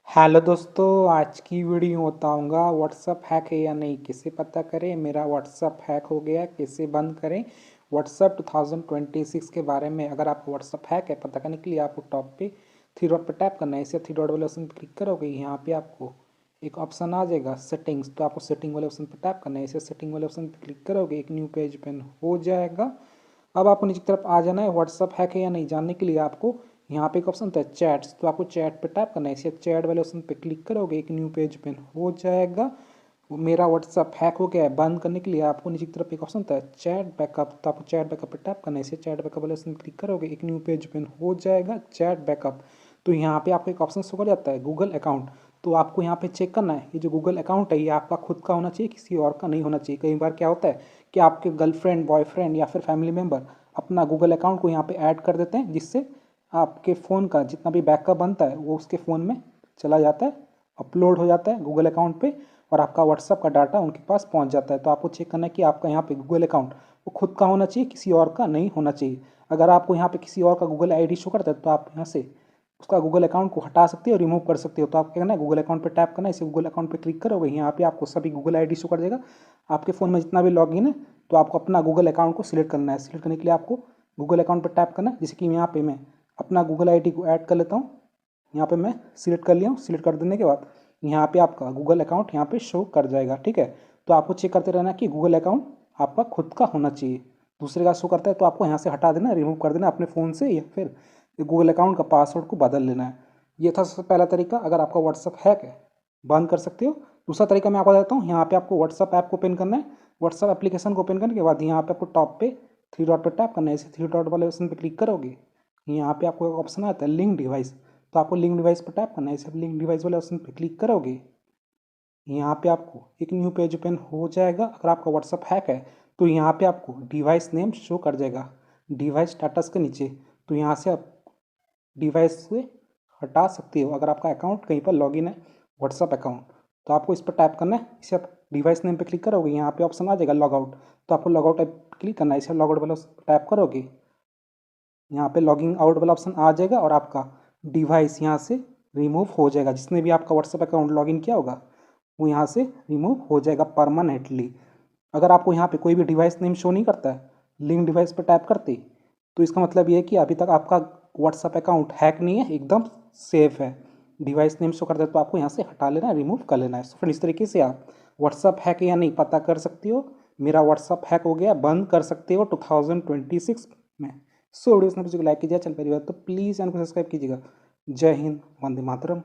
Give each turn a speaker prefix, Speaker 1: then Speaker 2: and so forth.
Speaker 1: Hello दोस्तों, आज की वीडियो बताऊंगा व्हाट्सअप हैक है या नहीं, कैसे पता करें मेरा व्हाट्सअप हैक हो गया, कैसे बंद करें व्हाट्सअप 2026 के बारे में। अगर आपको व्हाट्सअप हैक है पता करने के लिए आपको टॉप पे थ्री डॉट पे टैप करना है। इसे थ्री डॉट वाले ऑप्शन पर क्लिक करोगे, यहाँ पे आपको एक ऑप्शन आ जाएगा सेटिंग्स, तो आपको सेटिंग वाले ऑप्शन पर टैप करना है। इसे सेटिंग वाले ऑप्शन पर क्लिक करोगे, एक न्यू पेज ओपन हो जाएगा। अब आपको नीचे की तरफ आ जाना है। व्हाट्सअप हैक है या नहीं जानने के लिए आपको यहाँ पे एक ऑप्शन होता है चैट्स, तो आपको चैट पे टैप करना है। इसे चैट वाले ऑप्शन पे क्लिक करोगे, एक न्यू पेज ओपन हो जाएगा। मेरा व्हाट्सअप हैक हो गया है। बंद करने के लिए आपको नीचे की तरफ एक ऑप्शन होता है चैट बैकअप, तो आपको चैट बैकअप पे टैप करना है। इसे चैट बैकअप वाले ऑप्शन पे क्लिक करोगे, एक न्यू पेज ओपन हो जाएगा चैट बैकअप। तो यहाँ पे आपको एक ऑप्शन शो कर जाता है गूगल अकाउंट, तो आपको यहाँ पे चेक करना है ये जो गूगल अकाउंट है ये आपका खुद का होना चाहिए, किसी और का नहीं होना चाहिए। कई बार क्या होता है कि आपके गर्लफ्रेंड, बॉयफ्रेंड या फिर फैमिली मेम्बर अपना गूगल अकाउंट को यहाँ पे ऐड कर देते हैं, जिससे आपके फ़ोन का जितना भी बैकअप बनता है वो उसके फ़ोन में चला जाता है, अपलोड हो जाता है गूगल अकाउंट पे, और आपका व्हाट्सअप का डाटा उनके पास पहुंच जाता है। तो आपको चेक करना है कि आपका यहाँ पे गूगल अकाउंट वो खुद का होना चाहिए, किसी और का नहीं होना चाहिए। अगर आपको यहाँ पे किसी और का गूगल आईडी शो करता है तो आप यहाँ से उसका गूगल अकाउंट को हटा सकते हो, रिमूव कर सकते हो। तो आपको क्या करना है, गूगल अकाउंट पे टैप करना है। इसे गूगल अकाउंट पे क्लिक करोगे, यहाँ पे आपको सभी गूगल आईडी शो कर देगा। आपके फ़ोन में जितना भी लॉगिन है तो आपको अपना गूगल अकाउंट को सिलेक्ट करना है। सिलेक्ट करने के लिए आपको गूगल अकाउंट पर टैप करना है। जैसे कि यहाँ पे मैं अपना गूगल आईडी को ऐड कर लेता हूँ, यहाँ पे मैं सिलेक्ट कर लिया हूँ। सिलेक्ट कर देने के बाद यहाँ पे आपका गूगल अकाउंट यहाँ पे शो कर जाएगा, ठीक है। तो आपको चेक करते रहना कि गूगल अकाउंट आपका खुद का होना चाहिए। दूसरे का शो करता है तो आपको यहाँ से हटा देना, रिमूव कर देना अपने फ़ोन से, या फिर गूगल अकाउंट का पासवर्ड को बदल लेना है। ये था सबसे पहला तरीका। अगर आपका व्हाट्सअप हैक है बंद कर सकते हो। दूसरा तरीका मैं आपको बताता हूँ। यहाँ पे आपको व्हाट्सअप ऐप को ओपन करना है। व्हाट्सअप एप्लीकेशन को ओपन करने के बाद यहाँ पे आपको टॉप पे थ्री डॉट पे टैप करना है। इसे थ्री डॉट वाले ऑप्शन पे क्लिक करोगे, यहाँ पे आपको एक ऑप्शन आता है लिंक डिवाइस, तो आपको लिंक डिवाइस पर टैप करना है। इसे लिंक डिवाइस वाले ऑप्शन पे क्लिक करोगे, यहाँ पे आपको एक न्यू पेज ओपन हो जाएगा। अगर आपका व्हाट्सअप हैक है तो यहाँ पे आपको डिवाइस नेम शो कर जाएगा डिवाइस स्टेटस के नीचे। तो यहाँ से आप डिवाइस से हटा सकते हो। अगर आपका अकाउंट कहीं पर लॉगिन है व्हाट्सअप अकाउंट, तो आपको इस पर टैप करना है। इसे आप डिवाइस नेम पे क्लिक करोगे, यहाँ पे ऑप्शन आ जाएगा लॉग आउट, तो आपको लॉग आउट क्लिक करना है। इसे लॉग आउट वाला टैप करोगे, यहाँ पे लॉगिंग आउट वाला ऑप्शन आ जाएगा और आपका डिवाइस यहाँ से रिमूव हो जाएगा। जिसने भी आपका व्हाट्सएप अकाउंट लॉगिन किया होगा वो यहाँ से रिमूव हो जाएगा परमानेंटली। अगर आपको यहाँ पे कोई भी डिवाइस नेम शो नहीं करता है लिंक डिवाइस पर टैप करते, तो इसका मतलब ये है कि अभी तक आपका व्हाट्सएप अकाउंट हैक नहीं है, एकदम सेफ है। डिवाइस नेम शो करता है तो आपको यहाँ से हटा लेना है, रिमूव कर लेना है। सो फ्रेंड, इस तरीके से आप व्हाट्सएप हैक या नहीं पता कर सकते हो। मेरा व्हाट्सएप हैक हो गया, बंद कर सकते हो 2026 में। सो वीडियो को लाइक कीजिए, चैनल पर तो प्लीज़ चैनल को सब्सक्राइब कीजिएगा। जय हिंद, वंदे मातरम।